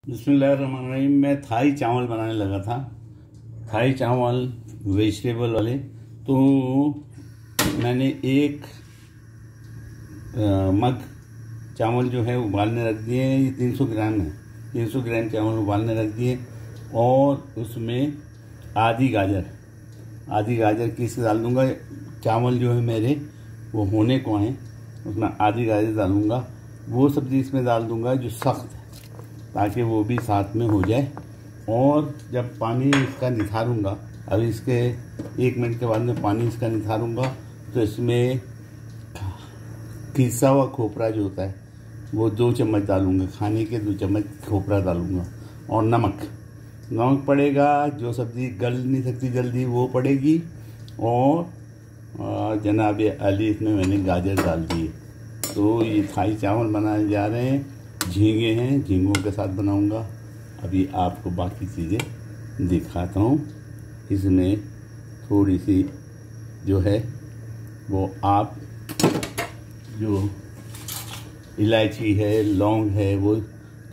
बिस्मिल्लाहिर्रहमानिर्रहीम। मैं थाई चावल बनाने लगा था। थाई चावल वेजिटेबल वाले। तो मैंने एक मग चावल जो है उबालने रख दिए। ये 300 ग्राम है। 300 ग्राम चावल उबालने रख दिए और उसमें आधी गाजर पीस के डाल दूँगा। चावल जो है मेरे वो होने को हैं, उसमें आधी गाजर डालूँगा। वो सब्ज़ी इसमें डाल दूँगा जो सख्त है, ताकि वो भी साथ में हो जाए। और जब पानी इसका निथारूँगा, अभी इसके 1 मिनट के बाद में पानी इसका निथारूँगा, तो इसमें पिसा हुआ खोपरा जो होता है वो 2 चम्मच डालूँगा। खाने के 2 चम्मच खोपरा डालूँगा। और नमक पड़ेगा। जो सब्ज़ी गल नहीं सकती जल्दी वो पड़ेगी। और जनाब अली इसमें मैंने गाजर डाल दिए। तो ये थाई चावल बनाने जा रहे हैं। झींगे हैं, झींगों के साथ बनाऊंगा। अभी आपको बाकी चीज़ें दिखाता हूँ। इसमें थोड़ी सी जो है वो आप जो इलायची है, लौंग है, वो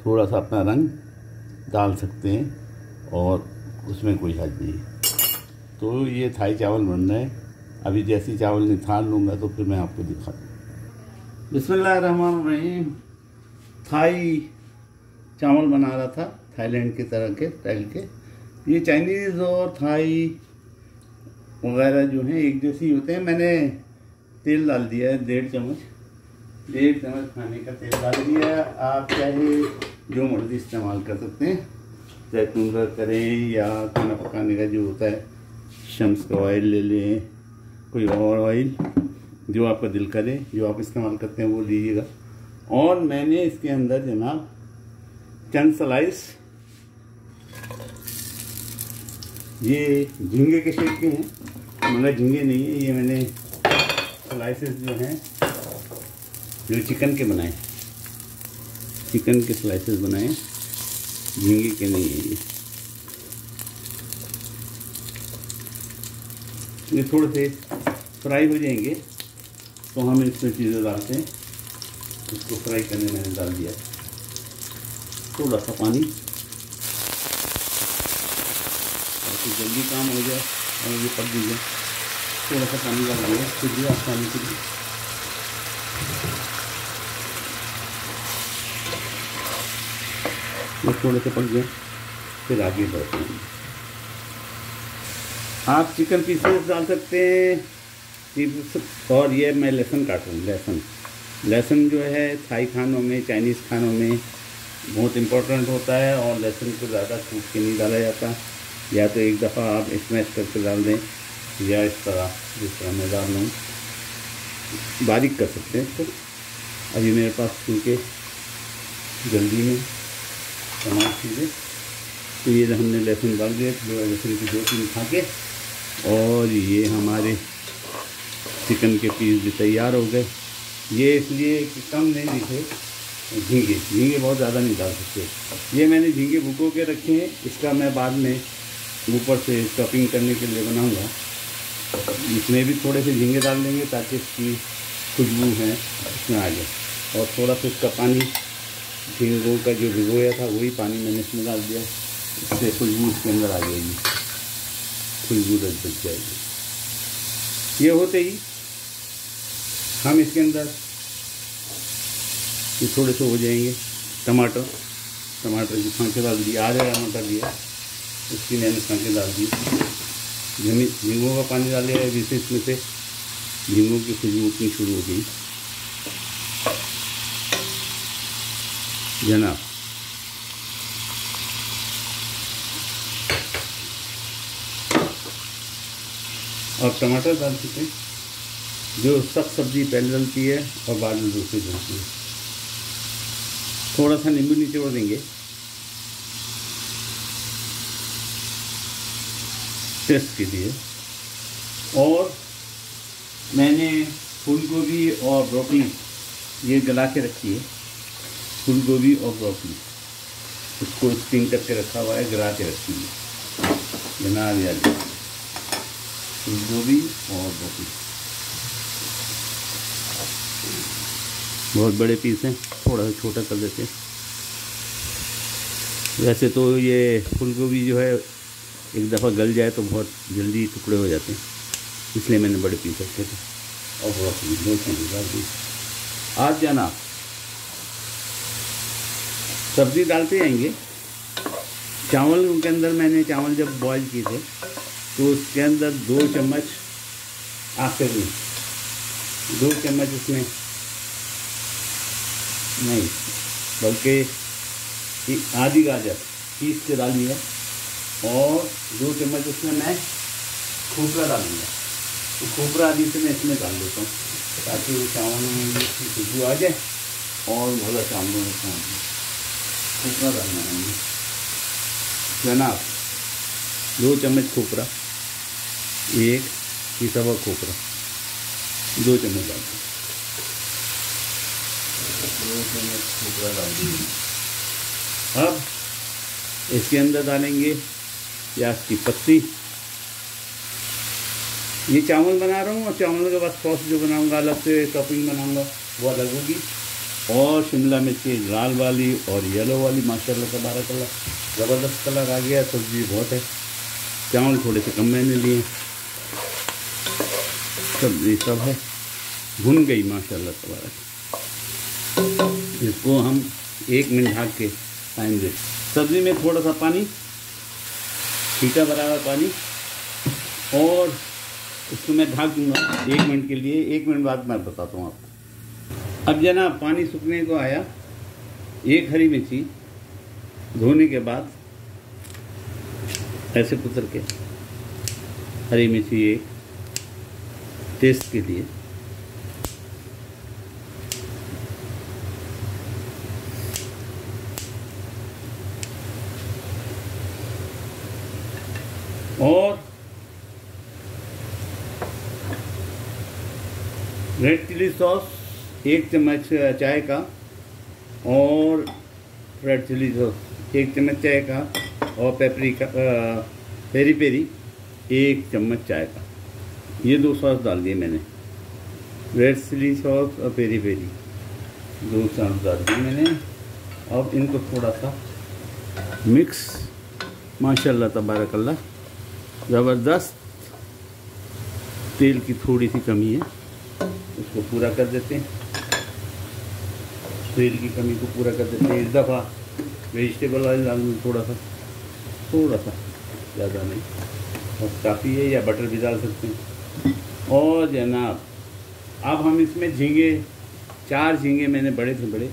थोड़ा सा अपना रंग डाल सकते हैं और उसमें कोई हर्ज नहीं। तो ये थाई चावल बन रहे हैं। अभी जैसी चावल निथार लूँगा तो फिर मैं आपको दिखा दूँ। बिस्मिल्लाहिर्रहमानिर्रहीम। थाई चावल बना रहा था, थाईलैंड की तरह के स्टाइल के। ये चाइनीज़ और थाई वगैरह जो हैं एक जैसे ही होते हैं। मैंने तेल डाल दिया है 1.5 चम्मच खाने का तेल डाल दिया। आप चाहे जो मर्जी इस्तेमाल कर सकते हैं, जैतून का करें या खाना पकाने का जो होता है शम्स का ऑयल ले लें, कोई और ऑयल जो आपका दिल करे, जो आप इस्तेमाल करते हैं वो लीजिएगा। और मैंने इसके अंदर जनाब चंद स्लाइस, ये झींगे के शेप के हैं मगर झींगे नहीं है, ये मैंने स्लाइसेस जो हैं जो चिकन के बनाए, चिकन के स्लाइसेस बनाए, झींगे के नहीं है। ये थोड़े से फ्राई हो जाएंगे तो हम इसमें चीज़ें डालते हैं। इसको फ्राई करने मैंने डाल दिया थोड़ा सा पानी, ताकि जल्दी काम हो जाए और ये पक भी जाए। थोड़ा सा पानी डाल दिया फिर भी आसानी के लिए। ये थोड़े से पक गए फिर आगे बढ़ते हैं। आप चिकन पीसेस डाल सकते हैं। और ये मैं लहसुन काटूँ। लहसुन जो है थाई खानों में, चाइनीज़ खानों में बहुत इम्पोर्टेंट होता है। और लहसुन को ज़्यादा कूट के नहीं डाला जाता। या तो एक दफ़ा आप स्मैश करके डाल दें, या इस तरह जिस तरह मैं डाल रहा हूँ बारीक कर सकते हैं इसको। अभी मेरे पास क्योंकि जल्दी में तमाम चीज़ें, तो ये हमने लहसुन डाल दिया, लहसुन की 2-3 खा के। और ये हमारे चिकन के पीस भी तैयार हो गए। ये इसलिए कि कम नहीं दिखे झींगे बहुत ज़्यादा नहीं डाल सकते। ये मैंने झींगे भुगो के रखे हैं। इसका मैं बाद में ऊपर से टॉपिंग करने के लिए बनाऊंगा। इसमें भी थोड़े से झींगे डाल लेंगे ताकि इसकी खुशबू है इसमें आ जाए। और थोड़ा सा इसका पानी झींगों का जो भिगोया था वही पानी मैंने इसमें डाल दिया। इससे खुशबू इसके अंदर आ जाएगी, खुशबू रच जाएगी। ये होते ही हम इसके अंदर ये थोड़े से हो जाएंगे टमाटर की फांके डाल दी। आधा टमाटर लिया, उसकी मैंने फांके डाल दी। झींगों का पानी डाल दिया। जिससे इसमें से झींगों की खुशबू उतनी शुरू हो गई जनाब। और टमाटर डाल चुके, जो सब सब्जी पहले डलती है और बाद में दूसरी डलती है। थोड़ा सा नींबू निचोड़ देंगे टेस्ट के लिए। और मैंने फूल गोभी और ब्रोकली ये गला के रखी है। फूल गोभी और ब्रोकली इसको स्टीम करके रखा हुआ है, गला के रखी है जनाब। यार फूल गोभी और ब्रोकली बहुत बड़े पीस हैं, थोड़ा सा छोटा कर देते हैं। वैसे तो ये फूल गोभी जो है एक दफ़ा गल जाए तो बहुत जल्दी टुकड़े हो जाते हैं, इसलिए मैंने बड़े पीस रखे थे। और दो चीज़ डाल दी। आज जाना सब्ज़ी डालते जाएंगे। चावल के अंदर मैंने चावल जब बॉईल किए थे तो उसके अंदर 2 चम्मच आखिर में 2 चम्मच उसमें नहीं बल्कि आधी गाजर पीस के डाल दिया और 2 चम्मच उसमें मैं खोपरा डालूँगा। तो खोपरा आदि से मैं इसमें डाल देता हूँ ताकि वो चावल में खुशबू आ जाए और भला चावलों में खोपरा डालना है जनाब। 2 चम्मच खोपरा, 1 पिसा हुआ खोपरा 2 चम्मच डाल दें। 2 चम्मच खोपरा डाल देंगे। अब इसके अंदर डालेंगे प्याज की पत्ती। ये चावल बना रहा हूँ और चावल के बाद सॉस जो बनाऊंगा अलग से टॉपिंग बनाऊंगा वो अलग होगी। और शिमला मिर्च लाल वाली और येलो वाली माशाल्लाह तबारकल्लाह ज़बरदस्त कलर आ गया। सब्ज़ी बहुत है, चावल थोड़े से कम मैंने लिए, सब्ज़ी सब है भुन गई माशाल्लाह तबारक। इसको हम 1 मिनट ढक के खाएंगे। सब्ज़ी में थोड़ा सा पानी, छीटा बराबर पानी, और इसको मैं ढक दूँगा 1 मिनट के लिए। 1 मिनट बाद मैं बताता हूँ आपको। अब जनाब पानी सूखने को आया। 1 हरी मिर्ची धोने के बाद ऐसे कुतर के, हरी मिर्ची 1 टेस्ट के लिए, और रेड चिली सॉस 1 चम्मच चाय का, और रेड चिली सॉस 1 चम्मच चाय का, और पेपरिका पेरी पेरी 1 चम्मच चाय का। ये 2 सॉस डाल दिए मैंने, रेड चिली सॉस और पेरी पेरी 2 सॉस डाल दिए मैंने। अब इनको थोड़ा सा मिक्स, माशाल्लाह तबारकल्लाह ज़बरदस्त। तेल की थोड़ी सी कमी है, उसको पूरा कर देते हैं। तेल की कमी को पूरा कर देते हैं। इस दफ़ा वेजिटेबल ऑयल डाल दूँ थोड़ा सा, ज़्यादा नहीं, बस काफ़ी है, या बटर भी डाल सकते हैं। और जनाब अब हम इसमें झींगे, 4 झींगे मैंने बड़े से बड़े,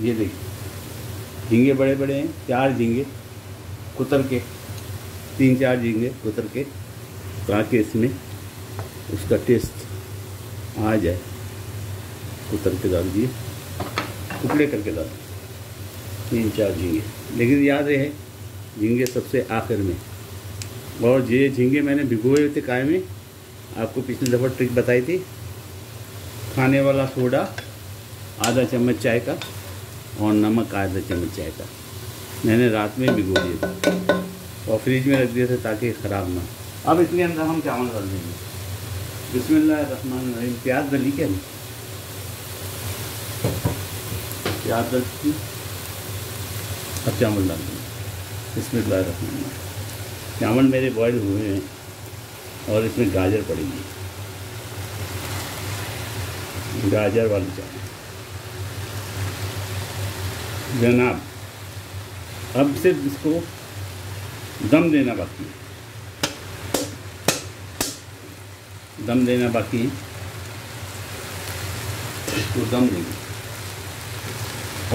ये देखिए झींगे बड़े बड़े हैं, 4 झींगे कुतर के, 3-4 झींगे कुतर के, ताकि इसमें उसका टेस्ट आ जाए। कुतर के डाल दिए, टुकड़े करके डाल दिए 3-4 झींगे, लेकिन याद रहे झींगे सबसे आखिर में। और ये झींगे मैंने भिगोए हुए थे काय में, आपको पिछली दफ़ा ट्रिक बताई थी। खाने वाला सोडा आधा चम्मच चाय का और नमक आधा चम्मच चाय का मैंने रात में भिगो दिए थे और फ्रिज में रख दिए थे ताकि ख़राब ना। अब इसके अंदर हम चावल डाल देंगे। बिस्मिल्लाहिर्रहमानिर्रहीम। प्याज डली क्या नहीं, प्याज डली, अब चावल डाल देंगे। बिस्मिल्लाहिर्रहमानिर्रहीम। चावल मेरे बॉयल हुए हैं और इसमें गाजर पड़ेगी, गाजर वाली चावल जनाब। अब सिर्फ इसको दम देना बाकी है, दम देना बाकी है। इसको दम देंगे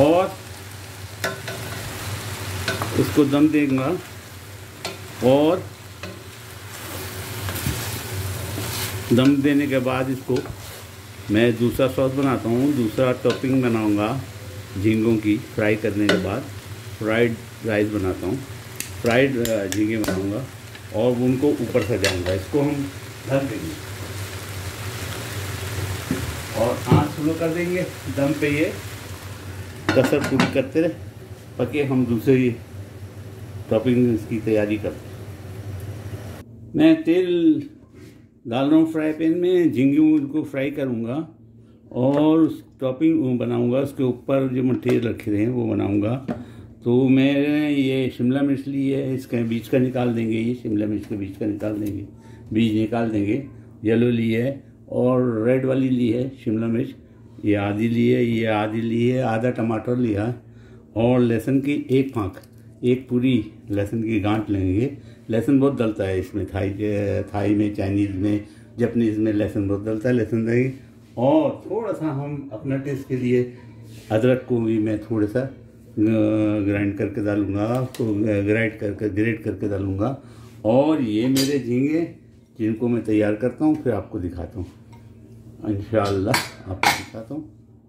और इसको दम देगा, और दम देने के बाद इसको मैं दूसरा सॉस बनाता हूँ, दूसरा टॉपिंग बनाऊँगा झींगों की। फ्राई करने के बाद फ्राइड राइस बनाता हूँ, फ्राइड झींगे बनाऊँगा और उनको ऊपर सजाऊँगा। इसको हम ढक देंगे और आँच स्लो कर देंगे दम पे। ये 10 पूरी करते रहे पके, हम दूसरी टॉपिंग की तैयारी करते हैं। मैं तेल डाल रहा हूँ फ्राई पैन में, झींगे को फ्राई करूँगा और टॉपिंग बनाऊँगा। उसके ऊपर जो मटेरियल रखे हैं वो बनाऊँगा, तो मैं ये शिमला मिर्च ली है, इसके बीज का निकाल देंगे, ये शिमला मिर्च के बीज का निकाल देंगे, बीज निकाल देंगे। येलो ली है और रेड वाली ली है शिमला मिर्च, ये आधी ली है, ये आधी ली है, आधा टमाटर लिया और लहसुन की एक फाँक, एक पूरी लहसुन की गांठ लेंगे। लहसुन बहुत डलता है इसमें, थाई में, चाइनीज़ में, जापानीज़ में लहसुन बहुत डलता है, लहसुन देंगे। और थोड़ा सा हम अपना टेस्ट के लिए अदरक को भी मैं थोड़ा सा ग्राइंड करके डालूँगा, उसको ग्रेट करके डालूँगा। और ये मेरे झींगे जिनको मैं तैयार करता हूँ, फिर आपको दिखाता हूँ इंशाअल्लाह, आपको दिखाता हूँ,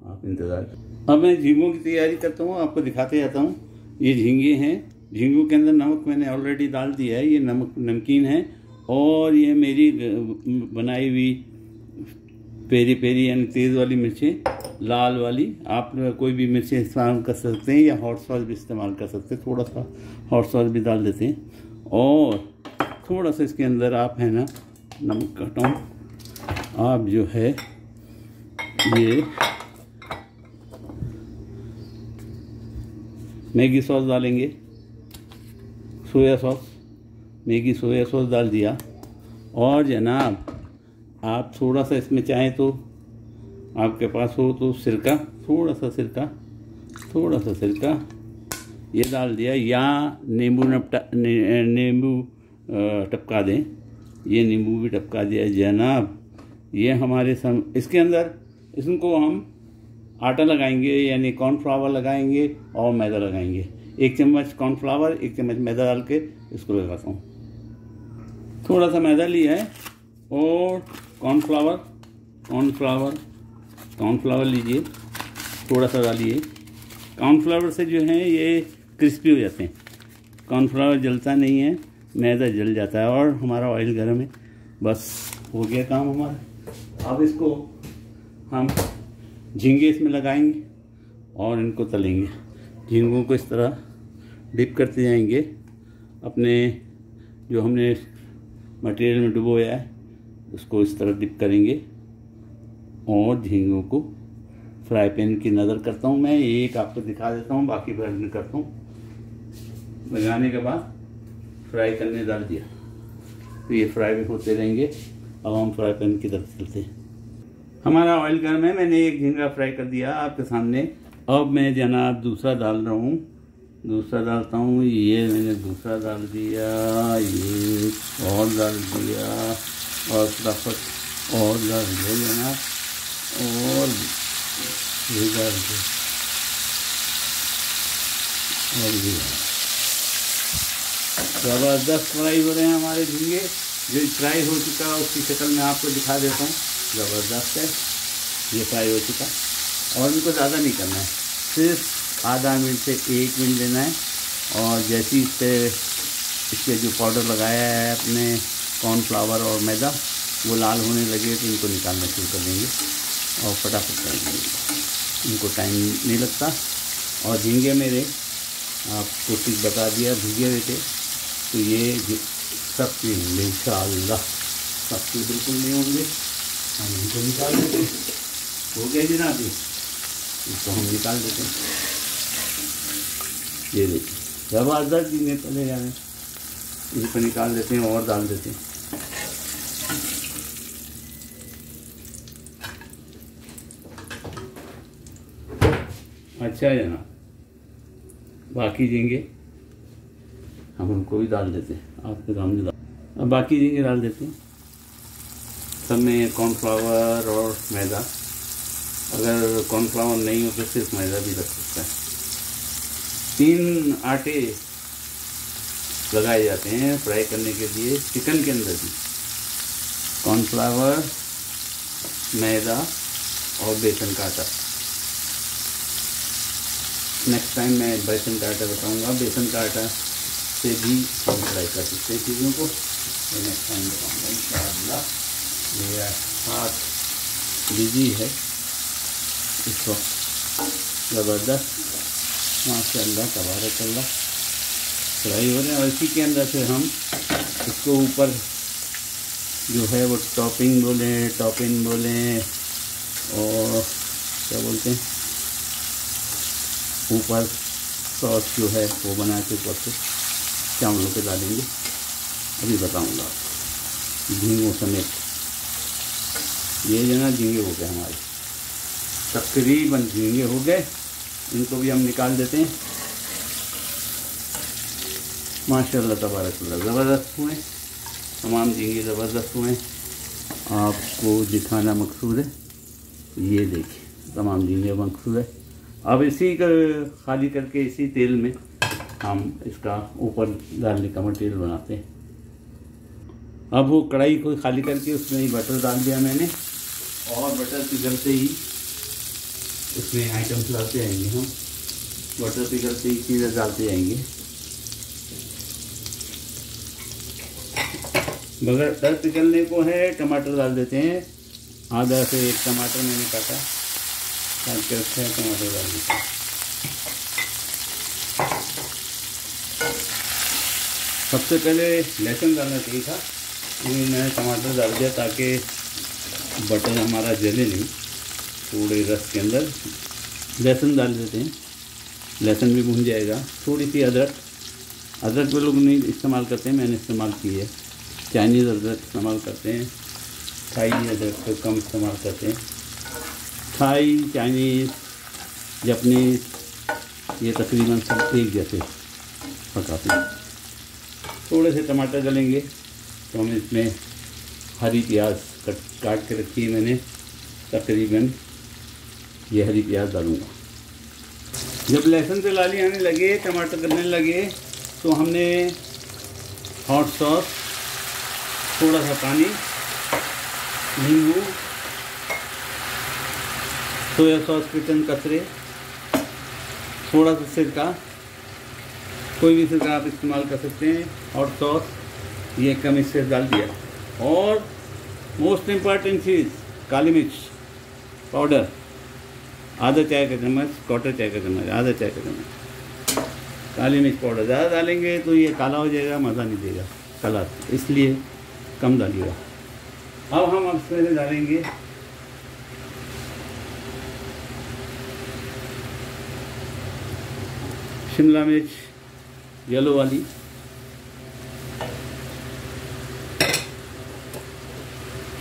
आप इंतज़ार करें। अब मैं झींगों की तैयारी करता हूँ, आपको दिखाते जाता हूँ। ये झींगे हैं, झींगों के अंदर नमक मैंने ऑलरेडी डाल दिया है, ये नमकीन है। और ये मेरी बनाई हुई पेरी पेरी यानी तेज़ वाली मिर्चें, लाल वाली। आप कोई भी मिर्चें इस्तेमाल कर सकते हैं या हॉट सॉस भी इस्तेमाल कर सकते हैं, थोड़ा सा हॉट सॉस भी डाल देते हैं। और थोड़ा सा इसके अंदर आप है ना नमक कटाऊँ, आप जो है ये मैगी सॉस डालेंगे, soya sauce, Maggi soya sauce डाल दिया। और जनाब आप थोड़ा सा इसमें चाहें तो आपके पास हो तो सिरका, थोड़ा सा सिरका ये डाल दिया, या नींबू टपका दें, ये नींबू भी टपका दिया जनाब। ये हमारे इसके अंदर इसको हम आटा लगाएंगे यानी कॉर्नफ्लावर लगाएंगे और मैदा लगाएंगे। 1 चम्मच कॉर्नफ्लावर, 1 चम्मच मैदा डाल के इसको लगाता हूँ। थोड़ा सा मैदा लिया है और कॉर्नफ्लावर लीजिए, थोड़ा सा डालिए। कॉर्नफ्लावर से जो है ये क्रिस्पी हो जाते हैं, कॉर्नफ्लावर जलता नहीं है, मैदा जल जाता है और हमारा ऑयल गर्म है। बस हो गया काम हमारा। अब इसको हम झींगे इसमें लगाएंगे और इनको तलेंगे। झींगों को इस तरह डिप करते जाएंगे, अपने जो हमने मटेरियल में डुबोया है उसको इस तरह डिप करेंगे। और झींगों को फ्राई पैन की नज़र करता हूँ मैं, एक आपको दिखा देता हूँ, बाकी फिर करता हूँ। लगाने के बाद फ्राई करने डाल दिया, तो ये फ्राई भी होते रहेंगे। अब हम फ्राई पैन की तरफ चलते हैं। हमारा ऑयल गर्म है, मैंने एक झींगा फ्राई कर दिया आपके सामने। अब मैं जनाब दूसरा डाल रहा हूँ, दूसरा डालता हूँ। ये मैंने दूसरा डाल दिया, ये और डाल दिया और फटाफट और डाल दिया जनाब, और ये डाल दिया और ये ज़बरदस्त फ्राई हो रहे हैं हमारे झींगे। जो फ्राई हो चुका है उसकी शक्ल में आपको दिखा देता हूँ, ज़बरदस्त है ये फ्राई हो चुका। और इनको ज़्यादा नहीं करना है, सिर्फ आधा मिनट से 1 मिनट देना है। और जैसे ही इसके जो पाउडर लगाया है अपने कॉर्नफ्लावर और मैदा वो लाल होने लगे तो इनको निकालना शुरू कर देंगे और फटाफट कर देंगे, इनको टाइम नहीं लगता। और झींगे मेरे आपको ठीक बता दिया भीगे हुए थे, तो ये सख्त नहीं होंगे इंशाअल्लाह, सख्त बिल्कुल नहीं होंगे। हम इनको निकाल देते हैं, हो गया जनाब, इसको हम निकाल देते हैं। ये देखिए ज़बरदस्त झींगे तले जा रहे हैं, इनको निकाल देते हैं और डाल देते हैं। अच्छा है जनाब, बाकी झींगे हम उनको भी डाल देते हैं आपके सामने। अब बाकी झींगे डाल देते हैं, सब में कॉर्नफ्लावर और मैदा। अगर कॉर्नफ्लावर नहीं हो तो सिर्फ मैदा भी लग सकता है। 3 आटे लगाए जाते हैं फ्राई करने के लिए चिकन के अंदर भी, कॉर्नफ्लावर, मैदा और बेसन का आटा। नेक्स्ट टाइम मैं बेसन का आटा बताऊँगा, बेसन का आटा से भी हम फ्राई कर सकते हैं चीज़ों को, तो नेक्स्ट टाइम बताऊँगा इंशाअल्लाह। मेरा हाथ बिजी है इस वक्त, ज़बरदस्त माशाअल्लाह तबारकल्लाह फ्राई हो रहे हैं। और इसी के अंदर से हम इसको ऊपर जो है वो टॉपिंग बोलें और क्या बोलते हैं, ऊपर सॉस जो है वो बना के ऊपर से चावलों पे डालेंगे, अभी बताऊंगा झींगों समेत। ये जो ना झींगे हो गए हमारे, तकरीबन झींगे हो गए, इनको भी हम निकाल देते हैं। माशाल्लाह तबारकल्लाह ज़बरदस्त हुए, तमाम झींगे ज़बरदस्त हुए। आपको दिखाना मकसूद है, ये देखिए तमाम झींगे मकसूद है। अब इसी का खाली करके इसी तेल में हम इसका ऊपर डालने का मटेरियल बनाते हैं। अब वो कढ़ाई को खाली करके उसमें ही बटर डाल दिया मैंने, और बटर पिघलते ही उसमें आइटम्स डालते जाएंगे हम। बटर पिघलते ही चीज़ें डालते जाएंगे। बगर पिघलने को है टमाटर डाल देते हैं, आधा से एक टमाटर मैंने काटा, काट के रखा है, टमाटर डाल देते हैं। सबसे पहले लहसुन डालना चाहिए था, लेकिन मैंने टमाटर डाल दिया ताकि बटर हमारा जले नहीं। थोड़े रस के अंदर लहसुन डाल देते हैं, लहसुन भी भून जाएगा। थोड़ी सी अदरक, अदरक वो लोग नहीं इस्तेमाल करते हैं, मैंने इस्तेमाल की है। चाइनीज़ अदरक इस्तेमाल करते हैं, थाई अदरक को कम इस्तेमाल करते हैं। थाई, चाइनीज़, जापानीज़ ये तकरीबन सब एक जैसे पकाते हैं। थोड़े से टमाटर डालेंगे तो हम इसमें हरी प्याज काट के रखी है मैंने, तकरीबन ये हरी प्याज डालूँगा। जब लहसुन पे लाली आने लगे, टमाटर गलने लगे, तो हमने हॉट सॉस, थोड़ा सा पानी, नींबू, सोया सॉस के चंद कतरे, थोड़ा सा सिरका, कोई भी सिरका आप इस्तेमाल कर सकते हैं, हॉट सॉस ये कम इससे डाल दिया। और मोस्ट इम्पॉर्टेंट चीज़ काली मिर्च पाउडर, आधा चाय का चम्मच, क्वार्टर चाय का चम्मच, आधा चाय का चम्मच काली मिर्च पाउडर। ज़्यादा डालेंगे तो ये काला हो जाएगा, मज़ा नहीं देगा कलर, इसलिए कम डालिएगा। अब हम इसमें से डालेंगे शिमला मिर्च येलो वाली,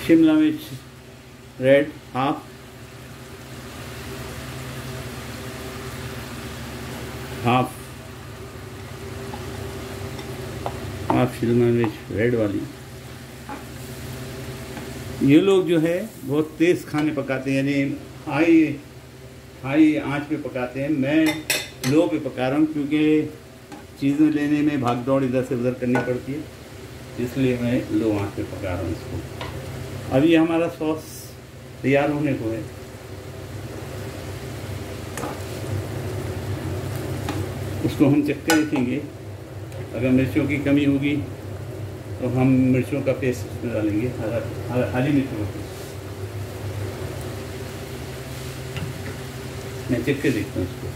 शिमला मिर्च रेड हाफ शिमला मिर्च रेड वाली। ये लोग जो है बहुत तेज़ खाने पकाते हैं, यानी हाई आंच पे पकाते हैं। मैं लो पे पका रहा हूँ क्योंकि चीज़ें लेने में भाग दौड़ इधर से उधर करनी पड़ती है, इसलिए मैं लो आंच पे पका रहा हूँ इसको। अभी हमारा सॉस तैयार होने को है। उसको हम चख के देखेंगे, अगर मिर्चों की कमी होगी तो हम मिर्चों का पेस्ट उसमें डालेंगे, हरी मिर्चों का पेस्ट। मैं चख के देखता हूँ उसको,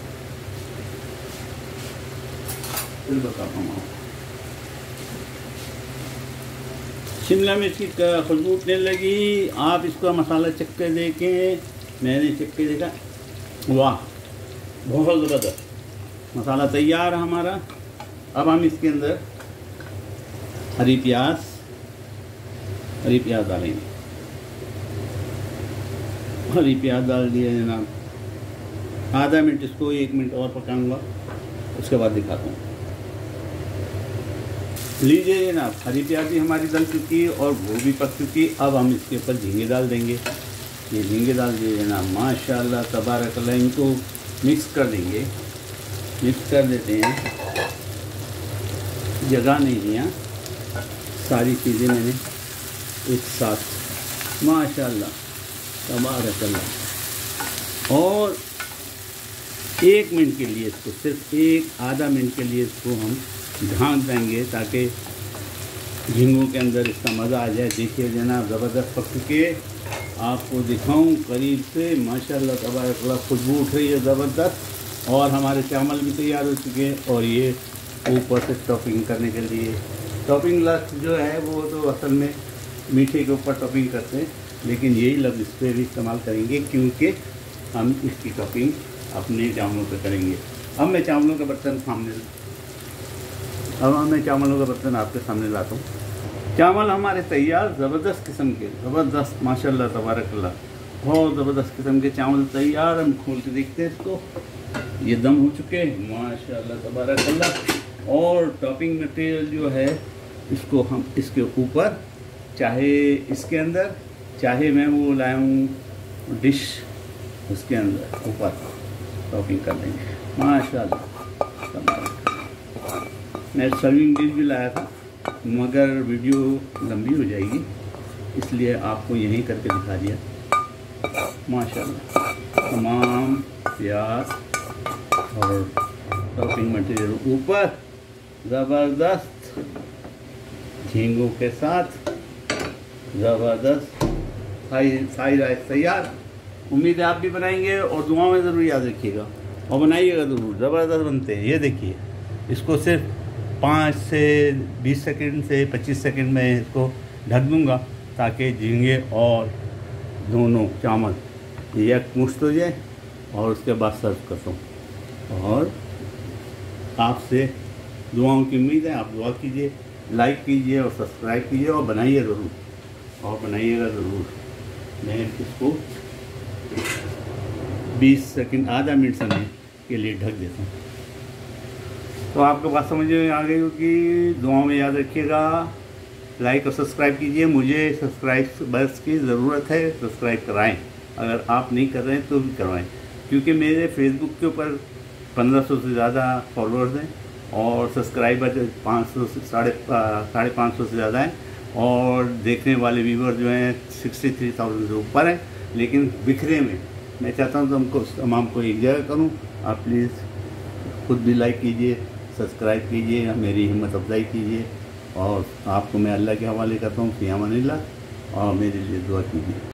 फिर बताता हूँ। शिमला मिर्च की खुशबू उठने लगी, आप इसका मसाला चख के देखें। मैंने चख के देखा, वाह बहुत ज़बरदस्त मसाला तैयार है हमारा। अब हम इसके अंदर हरी प्याज डालेंगे। हरी प्याज डाल दिए जनाब, आधा मिनट इसको 1 मिनट और पकाऊंगा, उसके बाद दिखाता हूँ। लीजिए जनाब, हरी प्याज भी हमारी डल चुकी है और वो भी पक चुकी। अब हम इसके ऊपर झींगे डाल देंगे। ये झींगे डाल दिए जनाब, माशाल्लाह तबारकल्लाह। इनको मिक्स कर देंगे, मिक्स कर देते हैं, जगह नहीं दिया, सारी चीज़ें मैंने एक साथ, माशाल्लाह तबारकल्लाह। और 1 मिनट के लिए इसको, सिर्फ आधा मिनट के लिए इसको हम ढाँक देंगे ताकि झींगों के अंदर इसका मज़ा आ जाए। देखिए जनाब ज़बरदस्त पक चुके, आपको दिखाऊं करीब से, माशाल्लाह तबारकल्लाह खुशबू उठ रही है ज़बरदस्त। और हमारे चावल भी तैयार हो चुके हैं। और ये ऊपर से टॉपिंग करने के लिए, टॉपिंग लफ्ज़ जो है वो तो असल में मीठे के ऊपर टॉपिंग करते हैं, लेकिन यही लफ्ज़ इस पर भी इस्तेमाल करेंगे क्योंकि हम इसकी टॉपिंग अपने चावलों पे करेंगे। अब मैं चावलों का बर्तन आपके सामने लाता हूँ। चावल हमारे तैयार, ज़बरदस्त किस्म के, ज़बरदस्त माशाल्लाह तबारकल्लाह, बहुत ज़बरदस्त किस्म के चावल तैयार। हम खोल के देखते हैं इसको, ये दम हो चुके हैं माशाल्लाह तबारकल्लाह। और टॉपिंग मटेरियल जो है इसको हम इसके ऊपर, चाहे इसके अंदर, चाहे मैं वो लाया हूँ डिश, उसके अंदर ऊपर टॉपिंग कर देंगे माशाल्लाह तबारकल्लाह। मैं सर्विंग डिश भी लाया था मगर वीडियो लंबी हो जाएगी, इसलिए आपको यहीं करके दिखा दिया माशाल्लाह। तमाम प्याज और टॉपिंग मटेरियल ऊपर, ज़बरदस्त झींगों के साथ ज़बरदस्त साई राइस तैयार। उम्मीद है आप भी बनाएंगे और दुआ में ज़रूर याद रखिएगा और बनाइएगा ज़रूर, ज़बरदस्त बनते हैं। ये देखिए, इसको सिर्फ 5 से 20 सेकंड से 25 सेकंड में इसको ढक दूंगा ताकि झींगे और दोनों चावल एकमुश्त हो जाए और उसके बाद सर्व करता हूँ। और आपसे दुआओं की उम्मीद है, आप दुआ कीजिए, लाइक कीजिए और सब्सक्राइब कीजिए और बनाइए ज़रूर, और बनाइएगा ज़रूर। मैं इसको 20 सेकंड, आधा मिनट समय के लिए ढक देता हूँ। तो आपको बात समझ में आ गई होगी। दुआओं में याद रखिएगा, लाइक और सब्सक्राइब कीजिए। मुझे सब्सक्राइबर्स की ज़रूरत है, सब्सक्राइब कराएं। अगर आप नहीं कर रहे हैं तो भी करवाएं, क्योंकि मेरे फेसबुक के ऊपर 1500 से ज़्यादा फॉलोअर्स हैं और सब्सक्राइबर 500 से 550 से ज़्यादा हैं, और देखने वाले व्यूवर जो हैं 63,000 से ऊपर हैं। लेकिन बिखरे में मैं चाहता हूँ तो तमाम को एक जगह करूँ। आप प्लीज़ खुद भी लाइक कीजिए, सब्सक्राइब कीजिए, मेरी हिम्मत अफजाई कीजिए, और आपको मैं अल्लाह के हवाले करता हूँ। फ़ी अमानिल्लाह, और मेरे लिए दुआ कीजिए।